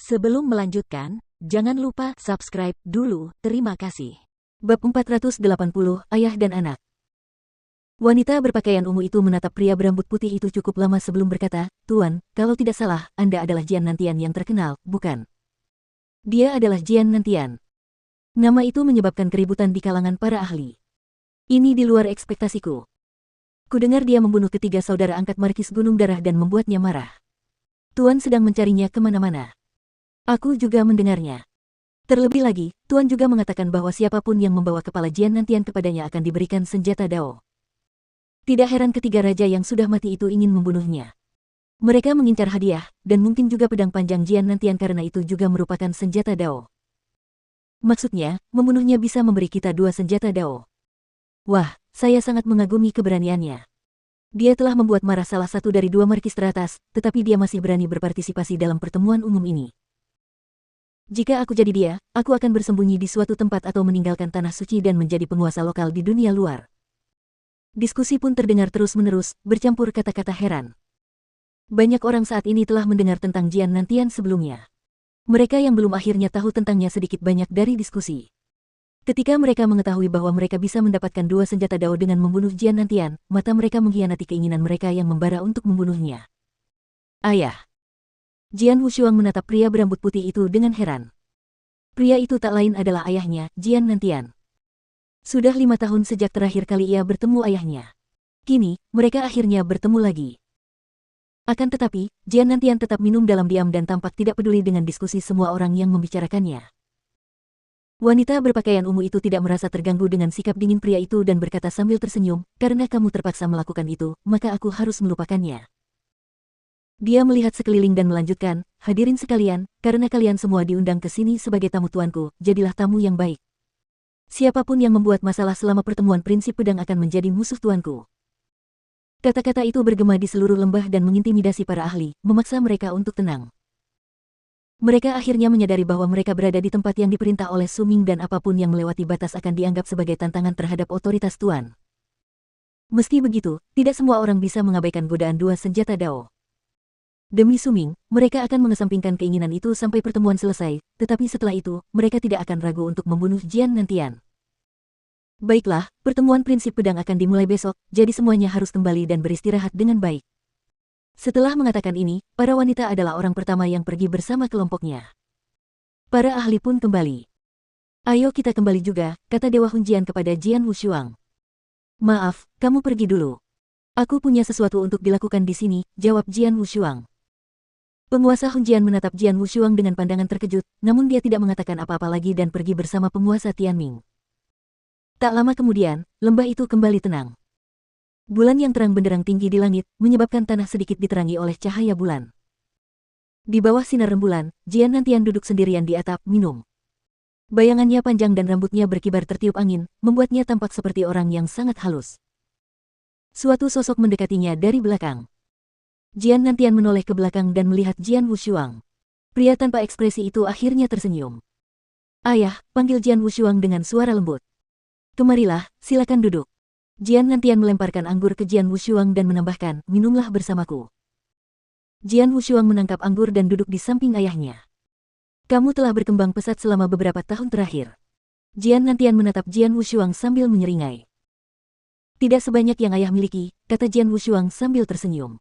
Sebelum melanjutkan, jangan lupa subscribe dulu, terima kasih. Bab 480, Ayah dan Anak. Wanita berpakaian ungu itu menatap pria berambut putih itu cukup lama sebelum berkata, "Tuan, kalau tidak salah, Anda adalah Jian Nantian yang terkenal, bukan?" Dia adalah Jian Nantian. Nama itu menyebabkan keributan di kalangan para ahli. Ini di luar ekspektasiku. Kudengar dia membunuh ketiga saudara angkat Markis Gunung Darah dan membuatnya marah. Tuan sedang mencarinya kemana-mana. Aku juga mendengarnya. Terlebih lagi, Tuan juga mengatakan bahwa siapapun yang membawa kepala Jian Nantian kepadanya akan diberikan senjata Dao. Tidak heran ketiga raja yang sudah mati itu ingin membunuhnya. Mereka mengincar hadiah, dan mungkin juga pedang panjang Jian Nantian karena itu juga merupakan senjata Dao. Maksudnya, membunuhnya bisa memberi kita dua senjata Dao. Wah, saya sangat mengagumi keberaniannya. Dia telah membuat marah salah satu dari dua markis teratas, tetapi dia masih berani berpartisipasi dalam pertemuan umum ini. Jika aku jadi dia, aku akan bersembunyi di suatu tempat atau meninggalkan tanah suci dan menjadi penguasa lokal di dunia luar. Diskusi pun terdengar terus-menerus, bercampur kata-kata heran. Banyak orang saat ini telah mendengar tentang Jian Nantian sebelumnya. Mereka yang belum akhirnya tahu tentangnya sedikit banyak dari diskusi. Ketika mereka mengetahui bahwa mereka bisa mendapatkan dua senjata Dao dengan membunuh Jian Nantian, mata mereka mengkhianati keinginan mereka yang membara untuk membunuhnya. Ayah. Jian Wushuang menatap pria berambut putih itu dengan heran. Pria itu tak lain adalah ayahnya, Jian Nantian. Sudah 5 tahun sejak terakhir kali ia bertemu ayahnya. Kini, mereka akhirnya bertemu lagi. Akan tetapi, Jian Nantian tetap minum dalam diam dan tampak tidak peduli dengan diskusi semua orang yang membicarakannya. Wanita berpakaian ungu itu tidak merasa terganggu dengan sikap dingin pria itu dan berkata sambil tersenyum, "Karena kamu terpaksa melakukan itu, maka aku harus melupakannya." Dia melihat sekeliling dan melanjutkan, "Hadirin sekalian, karena kalian semua diundang ke sini sebagai tamu tuanku, jadilah tamu yang baik. Siapapun yang membuat masalah selama pertemuan prinsip pedang akan menjadi musuh tuanku." Kata-kata itu bergema di seluruh lembah dan mengintimidasi para ahli, memaksa mereka untuk tenang. Mereka akhirnya menyadari bahwa mereka berada di tempat yang diperintah oleh Su Ming dan apapun yang melewati batas akan dianggap sebagai tantangan terhadap otoritas tuan. Meski begitu, tidak semua orang bisa mengabaikan godaan dua senjata Dao. Demi Su Ming, mereka akan mengesampingkan keinginan itu sampai pertemuan selesai, tetapi setelah itu, mereka tidak akan ragu untuk membunuh Jian Nantian. Baiklah, pertemuan prinsip pedang akan dimulai besok, jadi semuanya harus kembali dan beristirahat dengan baik. Setelah mengatakan ini, para wanita adalah orang pertama yang pergi bersama kelompoknya. Para ahli pun kembali. "Ayo kita kembali juga," kata Dewa Hunjian kepada Jian Wushuang. "Maaf, kamu pergi dulu. Aku punya sesuatu untuk dilakukan di sini," jawab Jian Wushuang. Penguasa Hunjian menatap Jian Wushuang dengan pandangan terkejut, namun dia tidak mengatakan apa-apa lagi dan pergi bersama penguasa Tianming. Tak lama kemudian, lembah itu kembali tenang. Bulan yang terang benderang tinggi di langit, menyebabkan tanah sedikit diterangi oleh cahaya bulan. Di bawah sinar rembulan, Jian Nantian duduk sendirian di atap, minum. Bayangannya panjang dan rambutnya berkibar tertiup angin, membuatnya tampak seperti orang yang sangat halus. Suatu sosok mendekatinya dari belakang. Jian Nantian menoleh ke belakang dan melihat Jian Wushuang. Pria tanpa ekspresi itu akhirnya tersenyum. "Ayah," panggil Jian Wushuang dengan suara lembut. "Kemarilah, silakan duduk." Jian Nantian melemparkan anggur ke Jian Wushuang dan menambahkan, "Minumlah bersamaku." Jian Wushuang menangkap anggur dan duduk di samping ayahnya. "Kamu telah berkembang pesat selama beberapa tahun terakhir." Jian Nantian menatap Jian Wushuang sambil menyeringai. "Tidak sebanyak yang ayah miliki," kata Jian Wushuang sambil tersenyum.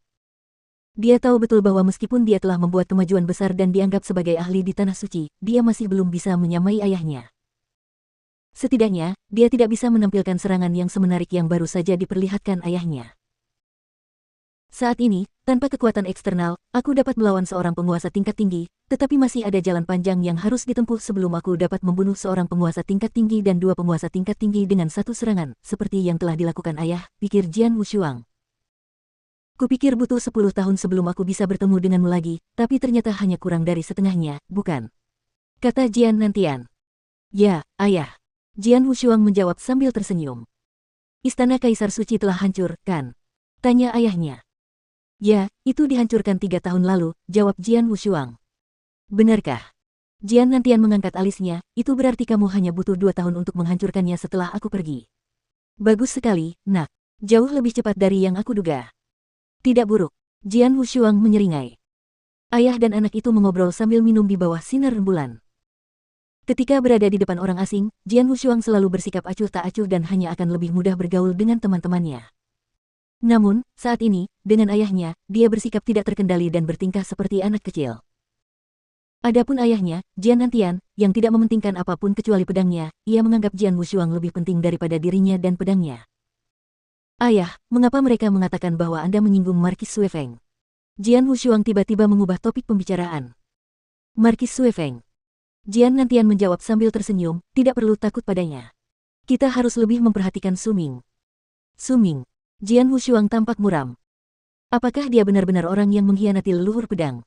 Dia tahu betul bahwa meskipun dia telah membuat kemajuan besar dan dianggap sebagai ahli di Tanah Suci, dia masih belum bisa menyamai ayahnya. Setidaknya, dia tidak bisa menampilkan serangan yang semenarik yang baru saja diperlihatkan ayahnya. "Saat ini, tanpa kekuatan eksternal, aku dapat melawan seorang penguasa tingkat tinggi, tetapi masih ada jalan panjang yang harus ditempuh sebelum aku dapat membunuh seorang penguasa tingkat tinggi dan dua penguasa tingkat tinggi dengan satu serangan, seperti yang telah dilakukan ayah," pikir Jian Wushuang. "Kupikir butuh 10 tahun sebelum aku bisa bertemu denganmu lagi, tapi ternyata hanya kurang dari setengahnya, bukan?" kata Jian Nantian. "Ya, ayah." Jian Wushuang menjawab sambil tersenyum. "Istana Kaisar Suci telah hancur, kan?" tanya ayahnya. "Ya, itu dihancurkan 3 tahun lalu," jawab Jian Wushuang. "Benarkah?" Jian Nantian mengangkat alisnya, "Itu berarti kamu hanya butuh 2 tahun untuk menghancurkannya setelah aku pergi." "Bagus sekali, nak. Jauh lebih cepat dari yang aku duga." "Tidak buruk." Jian Wushuang menyeringai. Ayah dan anak itu mengobrol sambil minum di bawah sinar rembulan. Ketika berada di depan orang asing, Jian Wushuang selalu bersikap acuh tak acuh dan hanya akan lebih mudah bergaul dengan teman-temannya. Namun, saat ini, dengan ayahnya, dia bersikap tidak terkendali dan bertingkah seperti anak kecil. Adapun ayahnya, Jian Nantian, yang tidak mementingkan apapun kecuali pedangnya, ia menganggap Jian Wushuang lebih penting daripada dirinya dan pedangnya. Ayah, mengapa mereka mengatakan bahwa Anda menyinggung Markis Suefeng? Jian Wushuang tiba-tiba mengubah topik pembicaraan. Markis Suefeng. Jian Nantian menjawab sambil tersenyum, tidak perlu takut padanya. Kita harus lebih memperhatikan Suming. Suming. Jian Wushuang tampak muram. Apakah dia benar-benar orang yang mengkhianati leluhur pedang?